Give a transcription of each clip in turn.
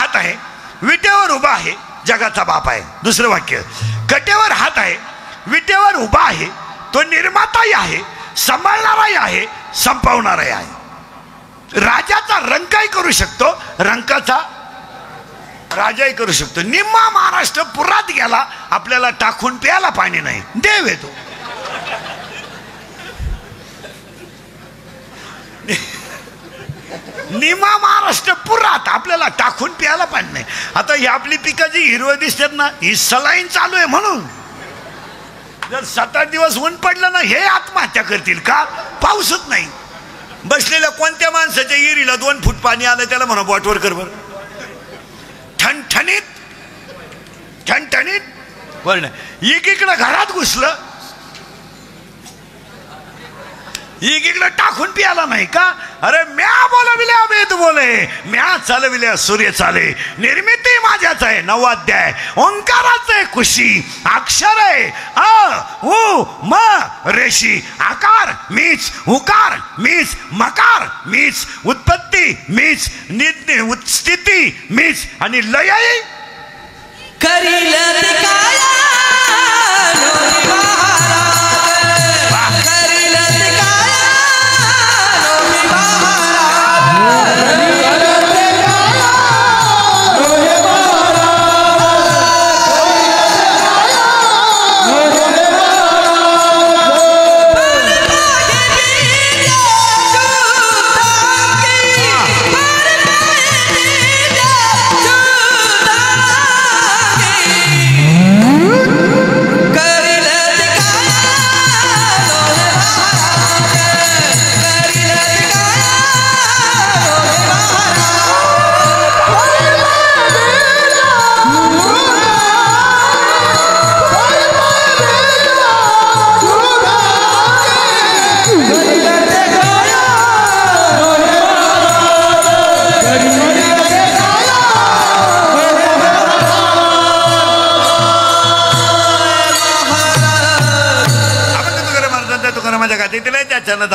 हात आहे, विटेवर उभा आहे, जगाचा बाप आहे. दुसरं वाक्य, कटेवर हात आहे, विटेवर उभा आहे, तो निर्माताही आहे, सांभाळणाराही आहे, संपवणाराही आहे. राजाचा रंकाही करू शकतो, रंकाचा राजाही करू शकतो. निम्मा महाराष्ट्र पुरात गेला, आपल्याला टाकून प्यायला पाणी नाही. देव येतो. निम्मा महाराष्ट्र पुरात, आपल्याला टाकून प्यायला पाणी नाही. आता ही आपली पिकं जी हिरवं दिसतात ना, ही सलाईन चालू आहे म्हणून. जर 7-8 दिवस ऊन पडलं ना, हे आत्महत्या करतील. का? पाऊसच नाही. बसलेल्या कोणत्या माणसाच्या विहिरीला 2 फूट पाणी आलं, त्याला म्हणा बॉटवर कर बर. ठणठणीत ठणठणीत बर नाही. एकीकडं घरात घुसलं, एकीकडं टाकून प्याला नाही. का? अरे म्या बोलविल्या वेद बोले, म्या चालविल्या सूर्य चाले, निर्मिती माझ्याच आहे. 9 अध्याय. ओंकाराच आहे कुशी, अक्षर आहे अ उ म रेशी, आकार मीच, उकार मीच, मकार मीच, उत्पत्ती मीच, स्थिती मीच, आणि लयही करील ते काय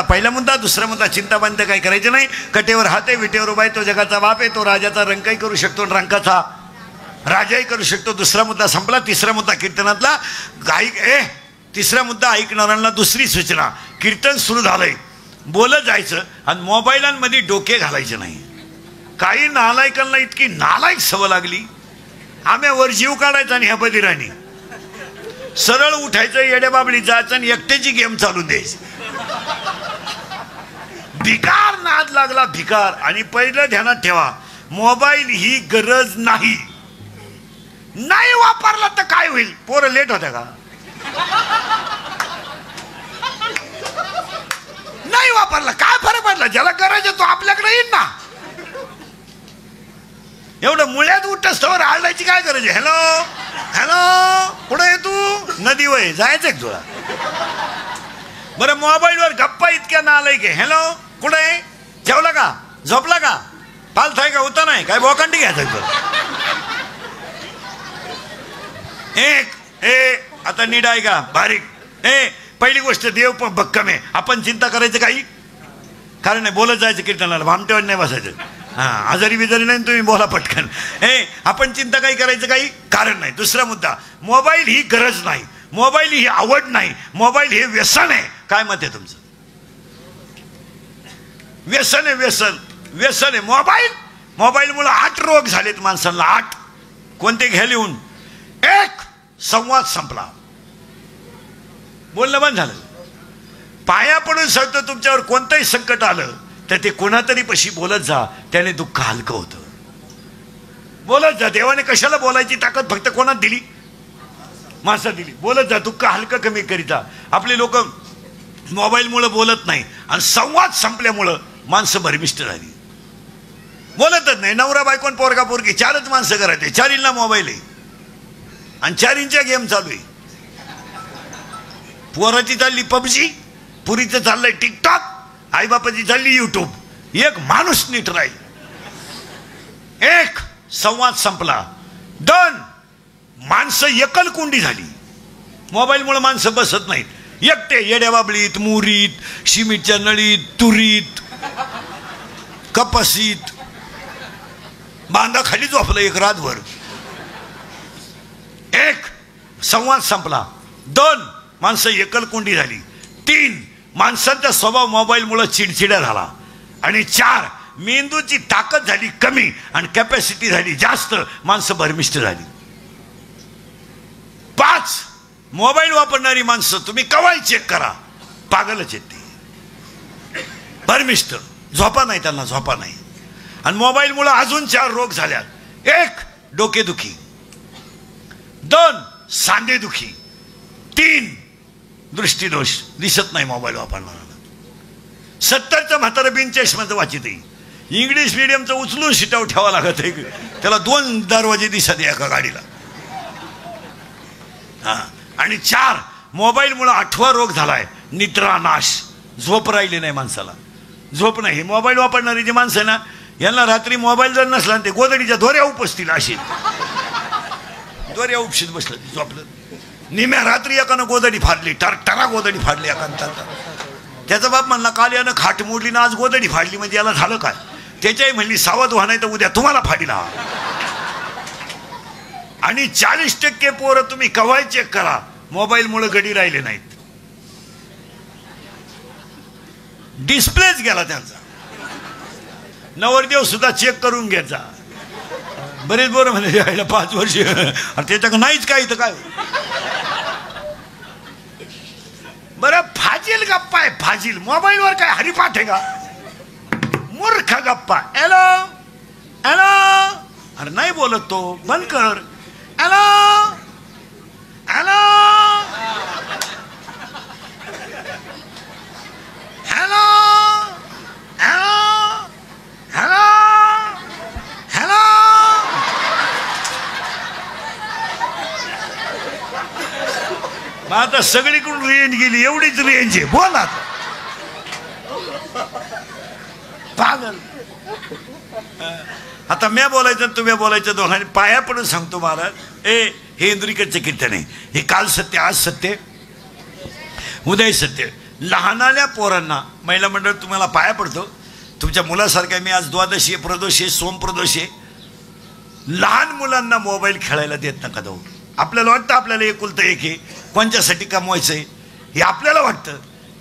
पहिला मुद्दा. दुसरा मुद्दा, चिंताबंत काही करायचे नाही. कटेवर हात आहे, विटेवर उभा आहे, तो जगाचा बाप आहे, तो राजाचा रंकाही करू शकतो, रंकाचा राजाही करू शकतो. दुसरा मुद्दा संपला. तिसरा मुद्दा कीर्तनातला. तिसरा मुद्दा ऐकणाऱ्यांना दुसरी सूचना. कीर्तन सुरू झालंय, बोलत जायचं आणि मोबाईलांमध्ये डोके घालायचे नाही. काही नालायकांना इतकी नालायक सवय लागली, आम्यावर जीव काढायचा आणि ह्या बदिराणी सरळ उठायचं, येड्या बाबळी जायचं आणि एकट्याची गेम चालू द्यायची. भिकार नाद लागला, भिकार. आणि पहिलं ध्यानात ठेवा, मोबाईल ही गरज नाही. नाही वापरला तर काय होईल? पोरं लेट होत्या का? नाही वापरला काय फरक पडला? ज्याला गरज आहे तो आपल्याकडे येईल ना. एवढं मुळ्यात उठस्तवर आळायची काय गरज आहे? हॅलो हॅलो, कुठं आहे तू? नदी वय जायचंय तुला. बरं, मोबाईलवर गप्पा इतक्या नालायक आहे. हॅलो, कुठं आहे? जेवला का? झोपला का? पालथ आहे का? होता नाही काय? बोकांडी घ्यायचं तुला. आता नीट आहे का? बारीक. पहिली गोष्ट, देव पण भक्कम आहे. आपण चिंता करायचं काही कारण नाही. बोलत जायचं कीर्तनाला, भामटेवर नाही बसायचं. आजारी बिजारी नाही तुम्ही बोला पटकन. आपण चिंता काही करायचं काही कारण नाही. दुसरा मुद्दा, मोबाईल ही गरज नाही, मोबाईल ही आवड नाही, मोबाईल हे व्यसन आहे. काय मत आहे तुमचं? व्यसन आहे, व्यसन. व्यसन आहे मोबाईलमुळे 8 रोग झालेत माणसांना. 8. कोणते घ्या लिहून? 1, संवाद संपला, बोलणं बंद झालं. पाया पडून सांगतो, तुमच्यावर कोणतंही संकट आलं तर ते कोणातरी पशी बोलत जा, त्याने दुःख हलकं होतं. बोलत जा. देवाने कशाला बोलायची ताकद फक्त कोणात दिली? माणसात दिली. बोलत जा, दुःख हलकं कमी करीता. आपले लोक मोबाईलमुळे बोलत नाही आणि संवाद संपल्यामुळं माणसं भरमिष्ट झाली, बोलतच नाही. नवरा बायकोन पोरगा पोरगी 4च माणसं करायचे, 4 मोबाईल आहे आणि 4 गेम चालू आहे. पोराची चालली पबजी, पुरीचं चाललंय टिकटॉक, आईबापाची चालली युट्यूब. एक माणूस नीट राहील. 1, संवाद संपला. 2, माणसं एकलकोंडी झाली. मोबाईलमुळे माणसं बसत नाहीत, एकटे येड्या बाबळीत, मुरीत, शिमिटच्या नळीत, तुरीत, कपासीत. बांधा खाली झोपलं एक रातभर. एक, संवाद संपला. 2, माणसं एकलकोंडी झाली. 3, माणसांचा स्वभाव मोबाईलमुळे चिडचिड्या झाला. आणि 4, मेंदूची ताकद झाली कमी आणि कॅपॅसिटी झाली जास्त, माणसं भरमिष्ट झाली. 5, मोबाईल वापरणारी माणसं तुम्ही कवाही चेक करा, पागलच येते. भरमिष्ट, झोपा नाही त्यांना, झोपा नाही. आणि मोबाईलमुळे अजून 4 रोग झाल्यात. 1, डोकेदुखी. 2, सांधेदुखी. 3, दृष्टीदोष, दिसत नाही मोबाईल वापरणारा. 70चं म्हातारं बिन चष्म्याचं वाचित आहे. इंग्लिश मिडियमचं उचलून शिटाव ठेवा लागत आहे, त्याला 2 दरवाजे दिसत आहे एका गाडीला. हा. आणि 4, मोबाईलमुळे 8वा रोग झालाय, निद्रानाश. झोप राहिली नाही माणसाला, झोप नाही. मोबाईल वापरणारी जी माणसं ना, यांना रात्री मोबाईल जर नसला ते गोदडीच्या दोऱ्या उपसतील, अशी दोऱ्या उपशीत बसलं, झोपलं. निम्या रात्री एकानं गोदडी फाडली, टरा गोदडी फाडली एकानं. त्याचा बाप म्हणला काल यानं खाट मोडली ना आज गोदडी फाडली, म्हणजे याला झालं काय. त्याच्याही म्हणली सावध व्हा नाही तर उद्या तुम्हाला फाडीला. आणि 40% पोरं तुम्ही कवाय चेक करा, मोबाईलमुळे गडी राहिले नाहीत. डिस्प्लेच गेला त्यांचा. नवरदेव सुद्धा चेक करून घ्यायचा. बरेच बोर म्हणजे 5 वर्ष त्याच्याकडे नाहीच काय, इथं काय. बरं, फाजील गप्पा आहे, फाजील. मोबाईलवर काय हरिपाठ आहे का, मूर्ख गप्पा. हॅलो हॅलो, अरे नाही बोलत तो, बंद कर. Hello hello hello hello hello hello. आता सगळीकडून रेंज गेली, एवढीच रेंज आहे. बोला पागल. आता मी बोलायचं तुम्ही बोलायचं, दोघांनी पाया पडून सांगतो महाराज. हे इंद्रिकडचे कीर्तन आहे. हे काल सत्य, आज सत्य, उदय सत्य. लहानाल्या पोरांना महिला मंडळ तुम्हाला पाया पडतो. तुमच्या मुलासारख्या मी आज द्वादशी आहे, प्रदोषी आहे, सोमप्रदोषी आहे. लहान मुलांना मोबाईल खेळायला देत नका जाऊ. आपल्याला वाटतं आपल्याला एकुलतं एक आहे, कोणच्यासाठी कमवायचं आहे हे आपल्याला वाटतं.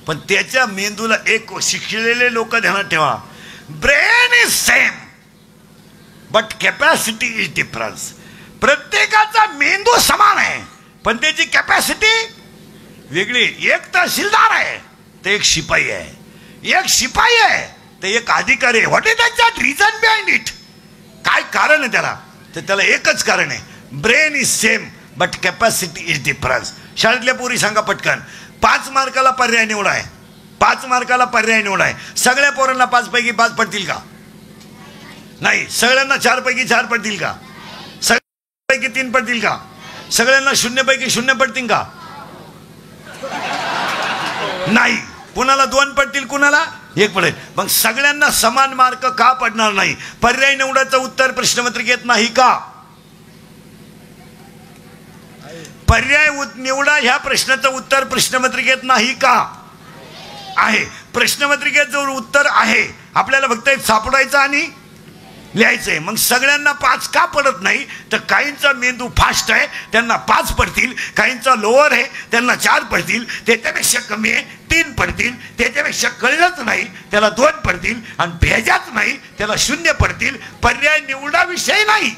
पण त्याच्या मेंदूला एक शिकलेले लोक ध्यानात ठेवा, brain is same but capacity is difference. प्रत्येकाचा मेंदू समान आहे पण त्याची कॅपॅसिटी वेगळी. एक तहसीलदार आहे तर एक शिपाई आहे, एक शिपाई आहे तर एक अधिकारी आहे. What is that reason behind it? काय कारण आहे त्याला? तर त्याला एकच कारण आहे, brain is same but capacity is difference. शाळेतल्या पोरी सांगा पटकन, 5 मार्काला पर्याय निवड आहे, 5 मार्काला पर्याय निवड आहे. सगळ्या पोरांना 5 पैकी 5 पडतील का? नाही. सगळ्यांना 4 पैकी 4 पडतील का? सगळ्यांपैकी 3 पडतील का? सगळ्यांना 0 पैकी 0 पडतील का? नाही. कुणाला 2 पडतील, कुणाला 1 पडेल. मग सगळ्यांना समान मार्क का पडणार नाही? पर्याय निवडाचं उत्तर प्रश्नपत्रिकेत नाही का? पर्याय निवडा ह्या प्रश्नाचं उत्तर प्रश्नपत्रिकेत नाही का? आहे. प्रश्नपत्रिकेत जो उत्तर आहे आपल्याला फक्त सापडायचं आणि लिहायचंय. मग सगळ्यांना 5 का पडत नाही? तर काहींचा मेंदू फास्ट आहे त्यांना 5 पडतील, काहींचा लोअर आहे त्यांना 4 पडतील, त्याच्यापेक्षा कमी आहे 3 पडतील, त्याच्यापेक्षा कळलंच नाही त्याला 2 पडतील, आणि भेजाच नाही त्याला 0 पडतील. पर्याय निवडा विषय नाही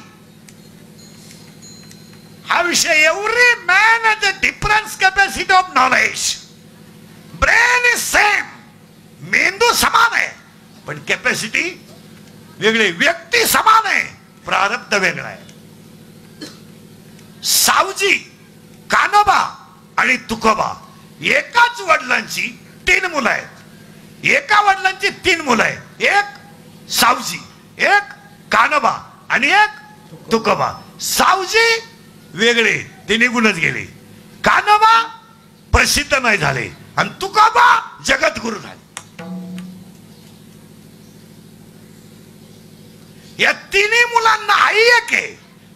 हा विषय. Every man has a difference capacity of knowledge. Brain is same, मेंदू समान आहे पण कॅपॅसिटी वेगळी. व्यक्ती समान आहे, प्रारब्ध वेगळा आहे. सावजी, कानोबा आणि तुकोबा एकाच वडिलांची 3 मुलं आहेत. एका वडिलांची 3 मुलं आहेत. एक सावजी, एक कानोबा आणि एक तुकोबा. सावजी वेगळे, ते निघूनच गेले. कानोबा प्रसिद्ध नाही झाले आणि तुकोबा जगद्गुरु झाले. या 3 मुलांना आई एक आहे,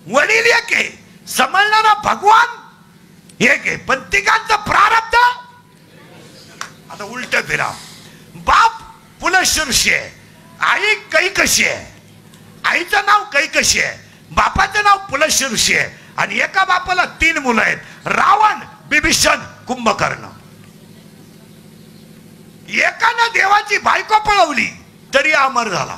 वडील एक आहे, समजणारा भगवान एक आहे, पण तिघांचं प्रारब्ध. आता उलट फिरा. बाप पुलश ऋषी आहे, आई कैकशी आहे, आईचं नाव कैकशी आहे, बापाचं नाव पुलस्त्य ऋषी आहे, आणि एका बापाला 3 मुलं आहेत, रावण, बिभीषण, कुंभकर्ण. एकानं देवाची बायको पळवली तरी अमर झाला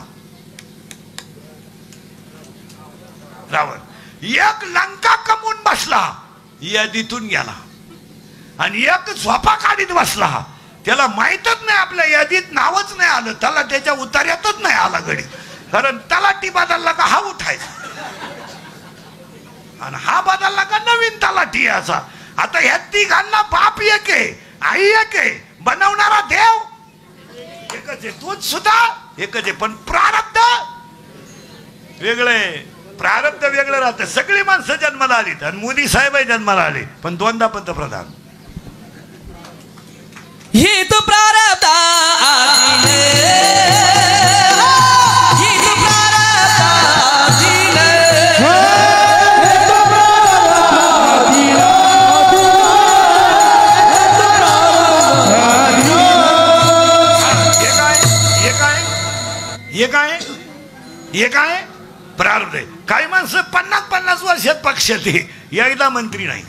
रावण. एक लंका कमवून बसला, यादीतून गेला, आणि एक झोपा काढीत बसला, त्याला माहीतच नाही आपल्या यादीत नावच नाही आलं, त्याला त्याच्या उतार्यातच नाही आला गडी, कारण तलाठी बदलला का हा उठायचा, आणि हा बदलला का नवीन तलाठी याचा. आता ह्या तिघांना बाप एक आहे, आई एक आहे, बनवणारा देव एकच आहे, तूच सुद्धा एकच आहे, पण प्रारब्ध वेगळे. प्रारब्ध वेगळं राहतं. सगळी माणसं जन्माला आलीत, आणि मोदी साहेब जन्माला आले, पण 2दा पंतप्रधान. ही तो प्रारब्ध आधीने, ही तो प्रारब्ध आधीने, हे काय प्रारब्ध आहे. काही माणसं 50-50 वर्षात पक्षात एकदा मंत्री नाही,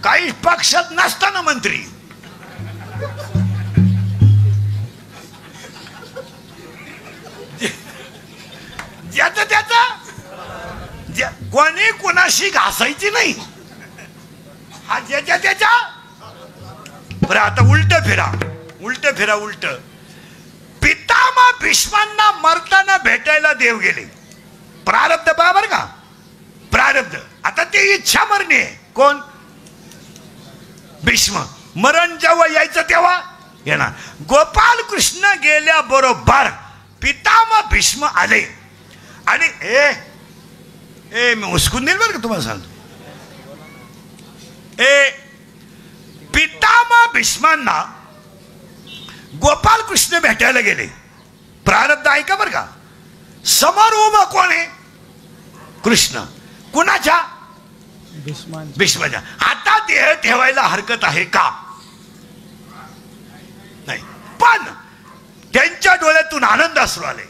काही पक्षात नसताना मंत्री. ज्याचं त्याचं कोणी कोणाशी घासायची नाही, हा ज्याच्या त्याच्या. बरं, आता उलट फिरा. पितामह भीष्मांना मरताना भेटायला देव गेले. प्रारब्ध पहा बरं का, प्रारब्ध. आता ते इच्छा मरणी आहे. कोण? भीष्म. मरण जेव्हा यायचं तेव्हा येणार. गोपाल कृष्ण गेल्याबरोबर पितामह भीष्म आले, आणि मी उस्कून देईल बरं का तुम्हाला सांगतो. पितामह भीष्मांना गोपाल कृष्ण भेटायला गेले. प्रारब्ध ऐका बरं का. समोर उभं कोण आहे? कृष्ण. कुणाच्या? भीष्माच्या. आता देह ठेवायला हरकत आहे का? नाही. पण त्यांच्या डोळ्यातून आनंद अश्रू आले,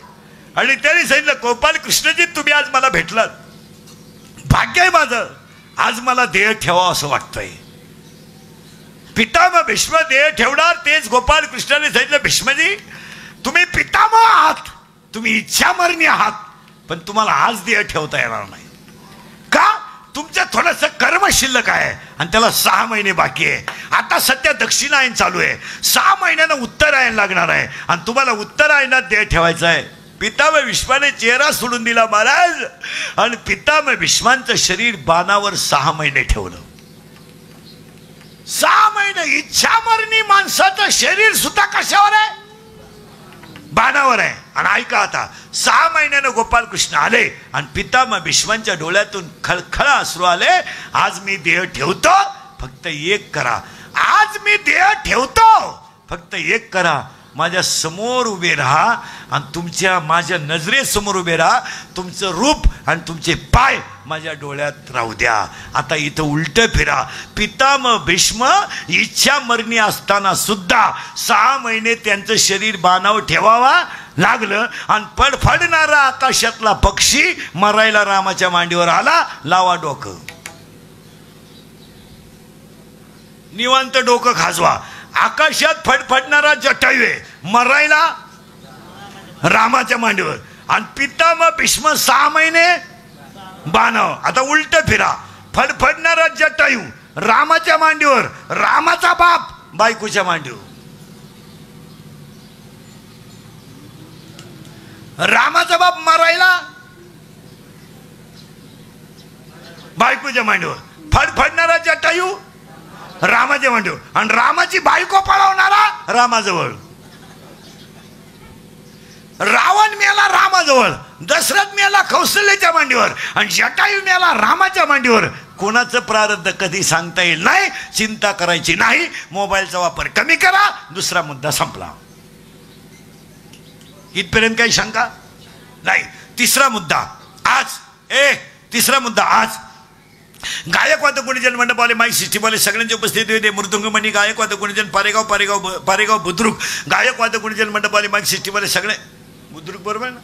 आणि त्यांनी सांगितलं, गोपाल कृष्णजी तुम्ही आज मला भेटलात, भाग्य आहे माझं, आज मला देह ठेवावं असं वाटतंय. पितामह भीष्म देह ठेवणार. तेच गोपाल कृष्णाने सांगितलं, भीष्मजी तुम्ही पितामह आहात, तुम्ही इच्छा मरणी आहात, पण तुम्हाला आज देह ठेवता येणार नाही. का? तुमचं थोडंसं कर्म शिल्लक आहे, आणि त्याला 6 महिने बाकी आहे. आता सध्या दक्षिणायन चालू आहे, 6 महिन्यानं उत्तरायण लागणार आहे, आणि तुम्हाला उत्तरायणात देह ठेवायचा आहे. पितामह भीष्माने चेहरा सोडून दिला महाराज, आणि पितामह भीष्मांचं शरीर बाणावर 6 महिने ठेवलं. 6 महिने इच्छा मरणी माणसाचं शरीर सुद्धा कशावर आहे? बाणावर आहे. आणि ऐका आता, 6 महिन्यानं गोपाल कृष्ण आले, आणि पितामह भीष्मांच्या डोळ्यातून खळखळा अश्रू आले. आज मी देह ठेवतो, फक्त एक करा. आज मी देह ठेवतो, फक्त एक करा. माझ्या समोर उभे राहा, आणि माझ्या नजरेसमोर उभे राहा. तुमचं रूप आणि तुमचे पाय माझ्या डोळ्यात राहू द्या. आता इथं उलट फिरा. पितामह भीष्म इच्छा मरणी असताना सुद्धा 6 महिने त्यांचं शरीर बाणावर ठेवावा लागलं, आणि फडफडणारा आकाशातला पक्षी मरायला रामाच्या मांडीवर आला. लावा डोकं, निवांत डोकं खाजवा. आकाशात फडफडणारा जटायू मरायला रामाच्या मांडीवर, आणि पितामह भीष्म 6 महिने बाणावर. आता उलट फिरा. फडफडणारा जटायू रामाच्या मांडीवर, रामाचा बाप बायकोच्या मांडीवर. रामाचा बाप मरायला बायकोच्या मांडीवर, फडफडणारा जटायू रामाच्या मांडीवर, आणि रामाची बायको पळवणारा रामाजवळ. रावण मेला रामाजवळ, दशरथ मेला कौशल्याच्या मांडीवर, आणि जटायू मेला रामाच्या मांडीवर. कोणाचं प्रारब्ध कधी सांगता येईल नाही. चिंता करायची नाही. मोबाईलचा वापर कमी करा. दुसरा मुद्दा संपला. इथपर्यंत काही शंका नाही. तिसरा मुद्दा आज गायकवाद गुणजन मंडपवाले, माईक सिस्टीमवाले सगळ्यांची उपस्थिती होते. मृदुंगमणी गायकवाद गुणजन पारेगाव बुद्रुक गायकवाद गुणजन मंडपवाले, माईक सिस्टीमवाले सगळे. बुद्रुक बरोबर ना?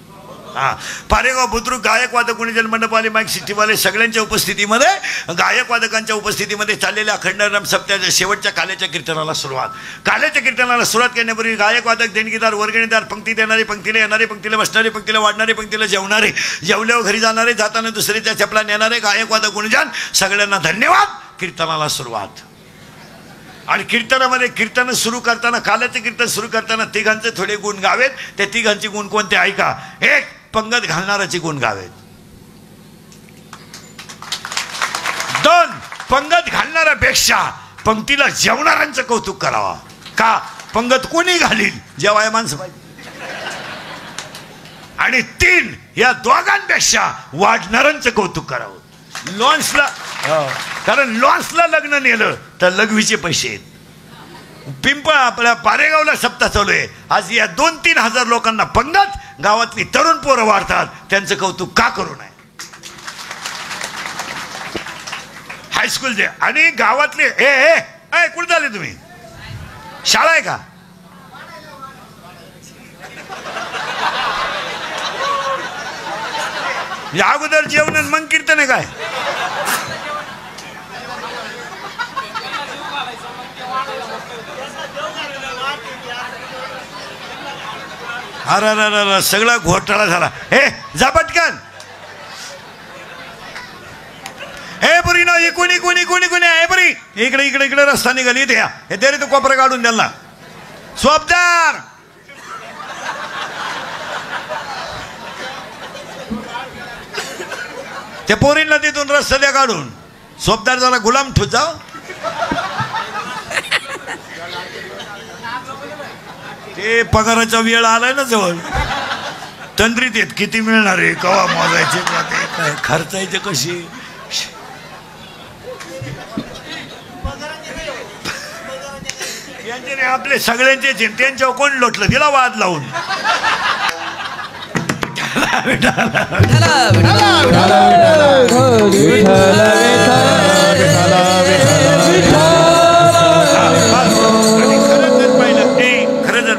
हा, पारेगाव बुद्रुक गायक वादक गुणीजन मंडपवाले माईक सिस्टीमवाले सगळ्यांच्या उपस्थितीमध्ये, गायक वादकांच्या उपस्थितीमध्ये चाललेल्या अखंड सप्त्याच्या शेवटच्या काल्याच्या कीर्तनाला सुरुवात. काल्याच्या कीर्तनाला सुरुवात करण्यापूर्वी गायक वादक, देणगीदार, वर्गणीदार, पंक्ती देणारे, पंक्तीला येणारे, पंक्तीला बसणारे, पंक्तीला वाढणारे, पंक्तीला जेवणारे, जेवल्यावर घरी जाणारे, जाताना दुसरीच्या चपला नेणारे गायक वादक गुणीजन सगळ्यांना धन्यवाद. कीर्तनाला सुरुवात. आणि कीर्तनामध्ये कीर्तन सुरू करताना, काल्याचे कीर्तन सुरू करताना तिघांचे थोडे गुण गावेत. त्या तिघांचे गुण कोणते ऐका. एक, पंगत घालणाराचे गुण गावेत. दोन, पंगत घालणाऱ्यापेक्षा पंक्तीला जेवणाऱ्यांचं कौतुक करावा. का? पंगत कोणी घालील? जेवाय माणसं पाहिजे. आणि तीन, या दोघांपेक्षा वाढणाऱ्यांचं कौतुक करावं. लॉन्सला, कारण लॉन्सला लग्न नेलं तर लघवीचे पैसे आहेत. पिंपळ आपल्या पारेगावला सप्ताह चालू आहे. आज या 2-3 हजार लोकांना पंगत, गावातली तरुण पोरं वाढतात, त्यांचं कौतुक का करू नये. हायस्कूल जे आणि गावातले ए कुठे झाले तुम्ही? शाळा आहे का? या अगोदर जेवण मग कीर्तन आहे काय? अरे सगळा घोटाळा झाला. हे जा पटकन. हे पुरी ना, कोणी कोणी कोणी कोणी आहे पुरी, इकडे इकडे इकडे रस्ता निघाली इथे या. हे तरी तो कोपरा काढून द्याला. सोबदार, त्या पोरींना तिथून रस्ता द्या काढून. सोबदार जरा गुलाम ठेवत जाऊ. ते पगाराचा वेळ आलाय ना जवळ, तंद्रीत येत किती मिळणार आहे, कवा मोजायचे, काय खर्चायचे कशी. यांचे नाही आपले सगळ्यांचे, त्यांच्यावर कोण लोटलं तिला वाद लावून.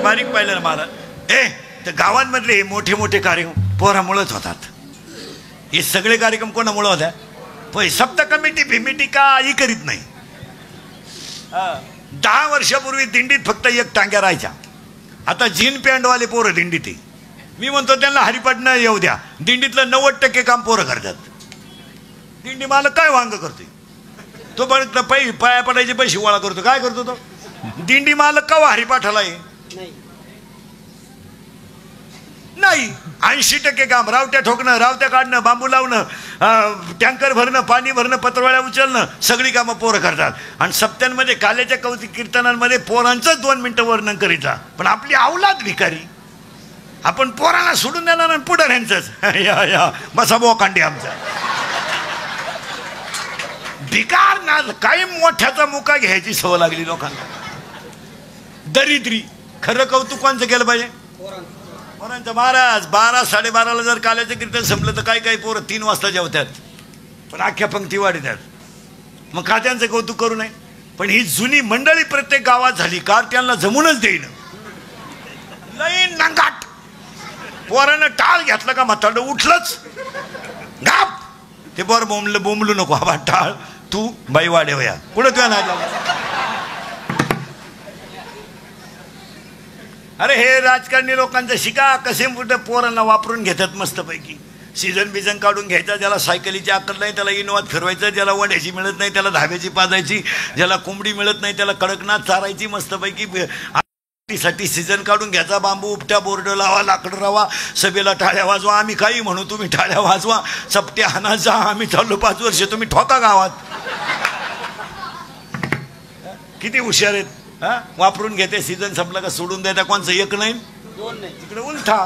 बारीक पाहिलं महाराज. तर गावांमधले मोठे मोठे कार्यक्रम पोरामुळेच होतात. हे सगळे कार्यक्रम कोणामुळे होत्या? पण सप्त कमिटी भिमिटी काही करीत नाही. 10 वर्षापूर्वी दिंडीत फक्त एक टांग्या राहायच्या. आता जीन पॅन्टवाले पोरं दिंडीत. मी म्हणतो त्यांना हरिपाठ येऊ द्या. दिंडीतलं 90% काम पोरं करतात. दिंडी मालक काय वांग करतोय तो? पण पाया पडायचे पैसे गोळा करतो. काय करतो तो दिंडी मालक? का हरिपाठाला आहे नाही. 80% काम रावट्या ठोकणं, रावट्या काढणं, बांबू लावणं, टँकर भरणं, पाणी भरणं, पत्रवाळ्या उचलणं, सगळी कामं पोरं करतात. आणि सप्त्यांमध्ये काल्याच्या कौतिक कीर्तनांमध्ये पोरांचं 2 मिनिटं वर्णन करीता. पण आपली अवलाद भिकारी. आपण पोरांना सोडून देणार आणि पुढं ह्यांचंच या बसा बोकांडी आमचा भिकार ना. काही मोठ्याचा मुका घ्यायची सवय लागली लोकांना. दरिद्री. खरं कौतुक कोणचं केलं पाहिजे? पोरांचं. महाराज 12-12:30 जर काल्याचं कीर्तन संपलं तर काही काही पोरं 3 वाजता जेवतात, पण अख्ख्या पंक्ती वाढतात. मग का त्यांचं कौतुक करू नये? पण ही जुनी मंडळी प्रत्येक गावात झाली का त्यांना जमूनच देईन. लई नंगाट. पोरानं टाळ घेतलं का म्हातारं उठलंच गाप. ते पोर बोंबलू नको. हा टाळ तू बाई वाढेवया पुढे तुझ्या नाही. अरे हे राजकारणी लोकांचं शिका. कसे मोठे पोरांना वापरून घेतात मस्तपैकी. सीझन बिझन काढून घ्यायचा. ज्याला सायकलीची अक्कल नाही त्याला इनोवात फिरवायचं. ज्याला वड्याची मिळत नाही त्याला धाब्याची पाजायची. ज्याला कोंबडी मिळत नाही त्याला कडकनाथ चारायची मस्तपैकी. साठी सीझन काढून घ्यायचा. बांबू उपट्या, बोर्ड लावा, लाकडं लावा, सभेला टाळ्या वाजवा. आम्ही काही म्हणू तुम्ही टाळ्या वाजवा. चपट्या हाना जा. आम्ही चाललो 5 वर्ष, तुम्ही ठोका गावात. किती हुशार आहेत. वापरून घेते. सीझन संपला का सोडून द्यायचा. कोणचं? 1 नाही 2 नाही. तिकडे उलटा.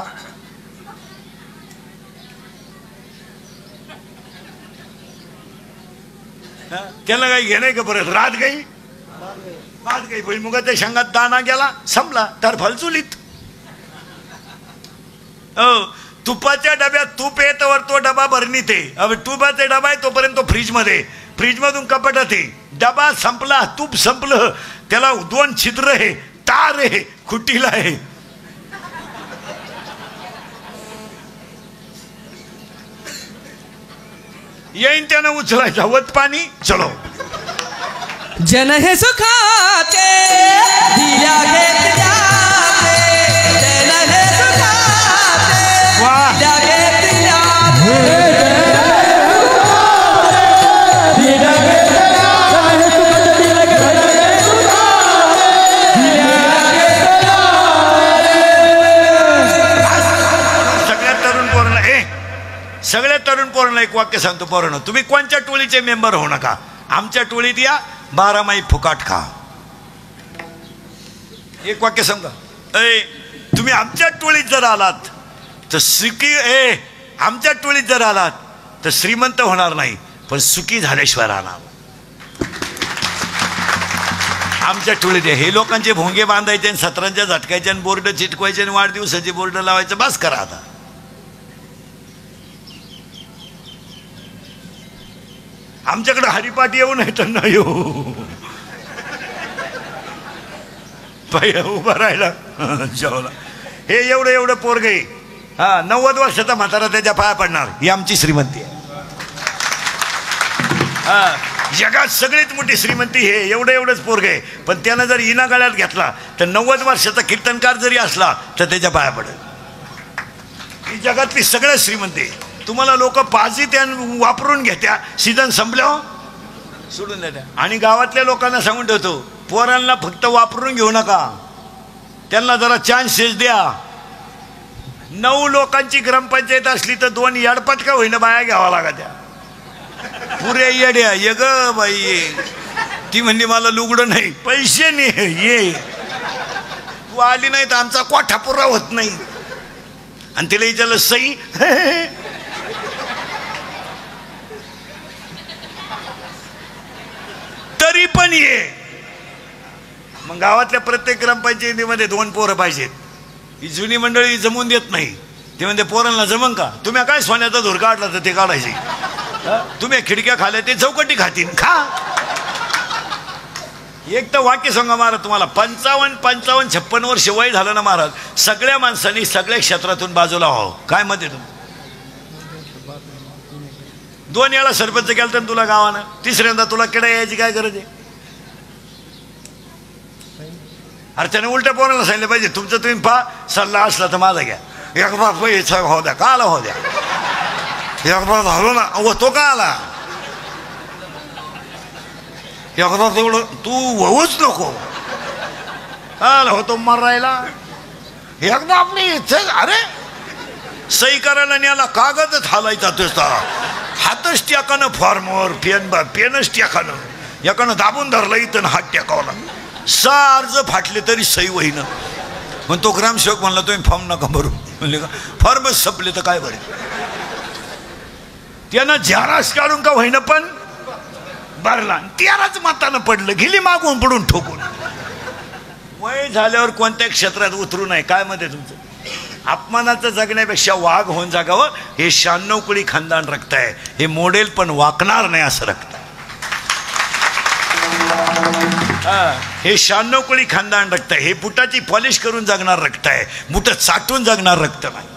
त्याला काही घेणं का परत? रात गई भुईमुगाच्या शेंगात दाणा गेला, संपला. तर फलचुलीत. तुपाच्या डब्यात तूप येतवर तो डबा भरणीत आहे. अब तुपाचा डबा आहे तोपर्यंत तो फ्रीजमध्ये. फ्रीजमधून कपाटात आहे. डबा संपला, तूप संपलं. त्याला 2 छिद्र आहे, तार आहे, खुटीला आहे. येईन त्यानं उचलायचा वत पाणी चलो. जन हे सुखाचे दिल्या घेतल्या जन हे सुखाचे वाह. दिल्या घेतल्या सगळ्या तरुण पोरांना एक वाक्य सांगतो. पोरांनो, तुम्ही कोणत्या टोळीचे मेंबर होऊ नका. आमच्या टोळीत या, 12 माही फुकाट खा. एक वाक्य सांगा. तुम्ही आमच्या टोळीत जर आलात तर आमच्या टोळीत जर आलात तर श्रीमंत होणार नाही, पण सुखी झाल्याशिवाय राहणार. आमच्या टोळीत हे लोकांचे भोंगे बांधायचे आणि सत्रांच्या झटकायचे आणि बोर्ड चिटकवायचे आणि वाढदिवसाचे बोर्ड लावायचं. बस करा आता. आमच्याकडे हरिपाठ येऊ नाही तर नाही येऊ पाय उभा राहिला जेवला. हे एवढं पोरग आहे. 90 वर्षाचा म्हातारा त्याच्या पाया पडणार. ही आमची श्रीमंती आहे. जगात सगळीत मोठी श्रीमंती हे एवढंच पोरग आहे. पण त्यानं जर इना गळ्यात घेतला तर 90 वर्षाचा कीर्तनकार जरी असला तर त्याच्या पाया पडेल. ही जगातली सगळ्यात श्रीमंती आहे. तुम्हाला लोक पाजी त्या वापरून घेत्या, सीझन संपल्यावर सोडून देत्या. आणि गावातल्या लोकांना सांगून ठेवतो, पोरांना फक्त वापरून घेऊ नका, त्यांना जरा चान्सेस द्या. 9 लोकांची ग्रामपंचायत असली तर 2 याडपट का होईना बाया घ्यावा लागत्या. पुऱ्या येड्या ये ग बाई. ती म्हणली मला लुगडं नाही, पैसे नाही, ये तू आली नाही तर आमचा कोठा पुरा होत नाही. आणि तिला विचारलं सई तरी पण ये. मग गावातल्या प्रत्येक ग्रामपंचायतीमध्ये 2 पोरं पाहिजेत. ही जुनी मंडळी जमवून देत नाही. ते म्हणते पोरांना जमन का? तुम्ही काय सोन्याचा धूर काढला तर ते काढायचे. तुम्ही खिडक्या खाल्या ते चौकटी खातील खा. एक तर वाक्य सांगा महाराज तुम्हाला. 55, 56 वर्ष वय झालं ना महाराज. सगळ्या माणसांनी सगळ्या क्षेत्रातून बाजूला व्हावं. काय मत आहे तुम्ही? 2 वेळा सरपंच केलं तर तुला गावानं, तिसऱ्यांदा तुला किडा यायची काय गरज आहे? अरे त्याने उलट्या पोराला सांगितलं पाहिजे, तुमचं तुम्ही पहा, सल्ला असला तर माझा घ्या. एकदा पैसा हो द्या, का आला हो द्या. एकदा झालो ना, तो का आला? एकदा तेवढं तू होऊच नको. आला होतो मरायला. एकदा आपली इच्छा. अरे सही करायला न्याला कागदच हालायचा तुझा. हातच टाकानं फॉर्मवर पेनच टाकानं. एकानं दाबून धरलं इथं हात टेकावला. 6 अर्ज फाटले तरी सही होईना. पण तो ग्रामसेवक म्हणला तुम्ही फॉर्म नका भरू. म्हणले का फॉर्मच संपले तर काय भरेल. त्यानं झेरॉक्स काढून का होईना पण भरला. 13च मतानं पडलं. गेली मागून पडून ठोकून. वय झाल्यावर कोणत्या क्षेत्रात उतरू नये. काय मध्ये तुमचं? अपमानाचं जगण्यापेक्षा वाघ होऊन जागावं. हे 96 कुळी खानदान रक्त आहे. हे मोडेल पण वाकणार नाही असं रक्त आहे. हे 96 कुळी खानदान रक्त आहे. हे बुटाची पॉलिश करून जगणार रक्त आहे. बुट चाटून जगणार रक्त नाही.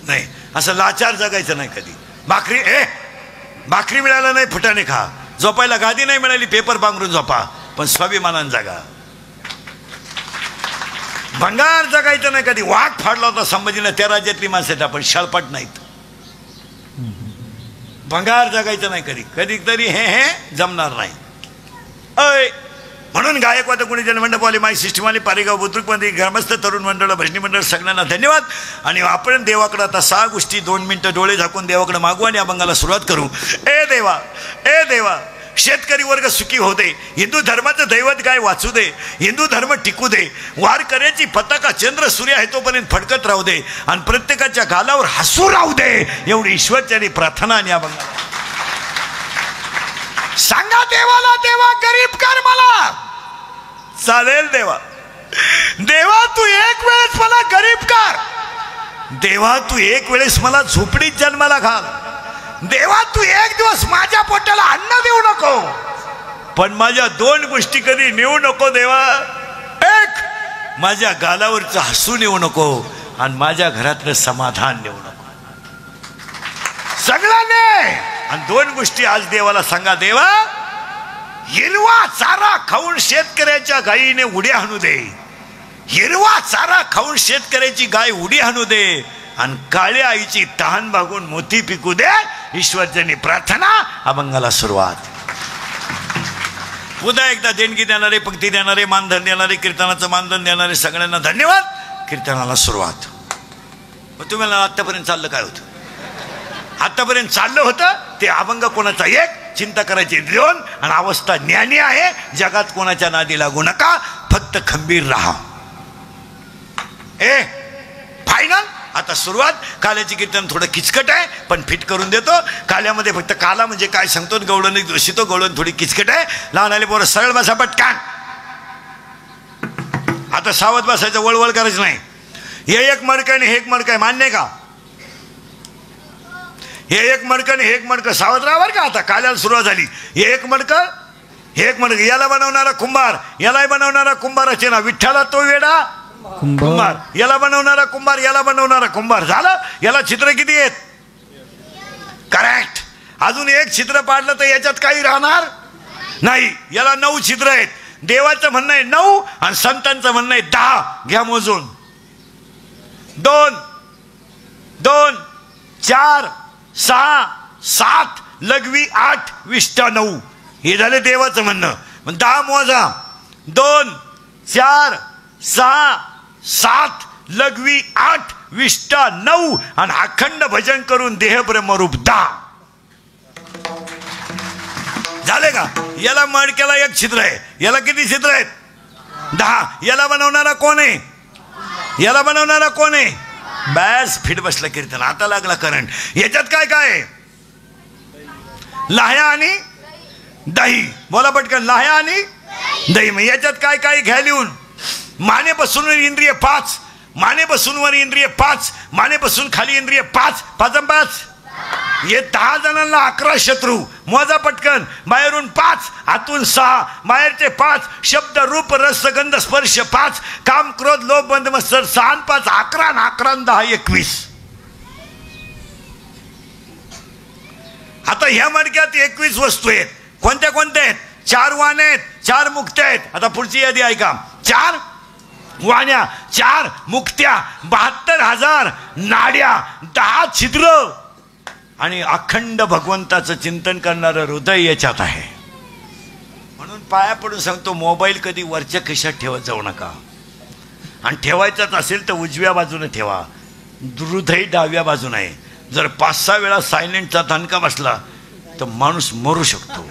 नाही असं लाचार जगायचं नाही कधी. भाकरी मिळाला नाही फुटाने खा. झोपायला गादी नाही मिळाली पेपर पांघरून झोपा, पण स्वाभिमानानं जगा. भंगार जगायचं नाही कधी. वाघ फाडला होता संभाजीनं, त्या राज्यातली माणसं आपण शाळपाट नाहीत. भंगार जगायचं नाही कधी. कधीतरी हे जमणार नाही. म्हणून गायकवाद कोणी जनमंडपवाले माई सिस्टमवाले पारेगाव बुद्रुकमध्ये ग्रामस्थ तरुण मंडळ भजनी मंडळ सगळ्यांना धन्यवाद. आणि आपण देवाकडं आता 6 गोष्टी 2 मिनिटं डोळे झाकून देवाकडे मागू आणि अभंगाला सुरुवात करू. ए देवा शेतकरी वर्ग सुखी होऊ दे. हिंदू धर्माचं दैवत काय वाचू दे. हिंदू धर्म टिकू दे. वारकऱ्याची पताका चंद्र सूर्य आहे तोपर्यंत फडकत राहू दे. आणि प्रत्येकाच्या गालावर हसू राहू दे. एवढी ईश्वरच्यानी प्रार्थना. आणि अभंगा सांगा देवाला, देवा गरीब कर मला. चालेल देवा. देवा तू एक वेळेस मला गरीब कर. देवा तू एक वेळेस मला झोपडीत जन्माला घाल. देवा तू एक दिवस माझ्या पोटाला अन्न देऊ नको, पण माझ्या 2 गोष्टी कधी नेऊ नको देवा. एक, माझ्या गालावरचं हसू नेऊ नको आणि माझ्या घरातलं समाधान नेऊ नको. सगळं नाही. आणि दोन गोष्टी आज देवाला सांगा. देवा, हिरवा चारा खाऊन शेतकऱ्याच्या गायीने उड्या हाणू दे. हिरवा चारा खाऊन शेतकऱ्याची गाय उडी हाणू दे. आणि काळ्या आईची तहान भागून मोती पिकू दे. ईश्वरजनी प्रार्थना, अभंगाला सुरुवात. पुन्हा एकदा देणगी देणारे, पंक्ती देणारे, मानधन देणारे, कीर्तनाचं मानधन देणारे सगळ्यांना धन्यवाद. कीर्तनाला सुरुवात. मग तुम्हाला आतापर्यंत चाललं काय होतं? आतापर्यंत चाललं होतं ते अभंग कोणाचा एक, चिंता करायची दोन, आणि अवस्था ज्ञानी आहे. जगात कोणाच्या नादी लागू नका, फक्त खंबीर राहा. फायनल. आता सुरुवात. काल्याची कीर्तन थोडं किचकट आहे पण फिट करून देतो. काल्यामध्ये फक्त काला म्हणजे काय सांगतो, गवळण दोषितो. गवळण थोडी किचकट आहे. लहान आले पोरं सरळ बसा पटकान. आता सावध बसायचं, वळवळ करायचं नाही. हे एक मडकं आणि हे एक मडकं आहे, मान्य आहे का? हे एक मडकं आणि हे एक मडकं, सावध राहावर का? आता काल्याला सुरुवात झाली. हे एक मडकं, हे एक मडकं. याला बनवणारा कुंभार, यालाही बनवणारा कुंभाराचे ना. विठ्ठला तो वेडा कुंभार, याला बनवणारा कुंभार, याला बनवणारा कुंभार. झालं. याला छिद्र किती आहेत? करेक्ट. अजून एक छिद्र पाडलं तर याच्यात काही राहणार नाही. याला 9 छिद्र आहेत. देवाचं म्हणणं आहे 9 आणि संतांचं म्हणणं आहे 10. घ्या मोजून. 2 2 4 6 7 लघवी 8 विष्ठा 9. हे झाले देवाचं म्हणणं. 10 मोजा. 2 4 6 7 लघवी 8 विष्ठा 9 आणि अखंड भजन करून देह ब्रह्मरूप 10. झाले का? याला मडक्याला एक छिद्र आहे. याला किती छिद्र आहेत? 10. याला बनवणारा कोण आहे? याला बनवणारा कोण आहे? बॅस फिट बसला कीर्तन. आता लागला करंट. याच्यात काय काय आहे? लाह्या आणि दही. बोला पटकन. लाह्या आणि दही. मग याच्यात काय काय घ्या लिहून. मानेपासून वर इंद्रिय 5, मानेपासून वर इंद्रिय 5, मानेपासून खाली इंद्रिय 5, 5 5. हे 10 जणांना 11 शत्रू. मोजा पटकन. बाहेरून 5, आतून 6, बाहेरचे 5, शब्द रूप रस गंध स्पर्श 5, काम क्रोध लोभ बंध मत्सर 6 5 11 11 10 21. आता ह्या मडक्यात 21 वस्तू आहेत. कोणत्या कोणत्या आहेत? 4 वाण्या आहेत, 4 मुक्त्या आहेत. आता पुढची यादी ऐका. 4 वाण्या, 4 मुक्त्या, 72,000 नाड्या, 10 छिद्र आणि अखंड भगवंताचं चिंतन करणारं हृदय याच्यात आहे. म्हणून पाया पडून सांगतो, मोबाईल कधी वरच्या खिशात ठेवत जाऊ नका. आणि ठेवायचाच असेल तर उजव्या बाजूने ठेवा, हृदय डाव्या बाजूने आहे. जर 5-6 वेळा सायलेंटचा धनका बसला तर माणूस मरू शकतो.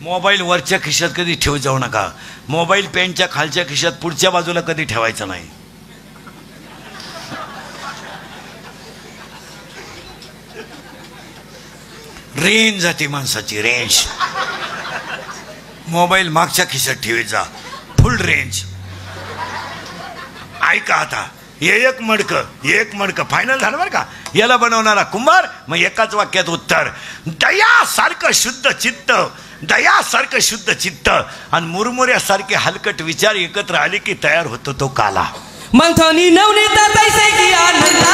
मोबाईल वरच्या खिशात कधी ठेवत जाऊ नका. मोबाईल पॅन्टच्या खालच्या खिशात पुढच्या बाजूला कधी ठेवायचं नाही. रेंज जाते माणसाची, रेंज. मोबाईल मागच्या खिशात ठेवायचा, फुल रेंज. ऐका आता. हे एक मडकं फायनल झालं बरं का. याला बनवणारा कुंभार. मग एकाच वाक्यात उत्तर. दयासारखं शुद्ध चित्त, दयासारखं शुद्ध चित्त आणि मुरमुऱ्यासारखे हलकट विचार एकत्र आले की तयार होतो तो काला. मंथनी नवनीता तैसे की आनंदा.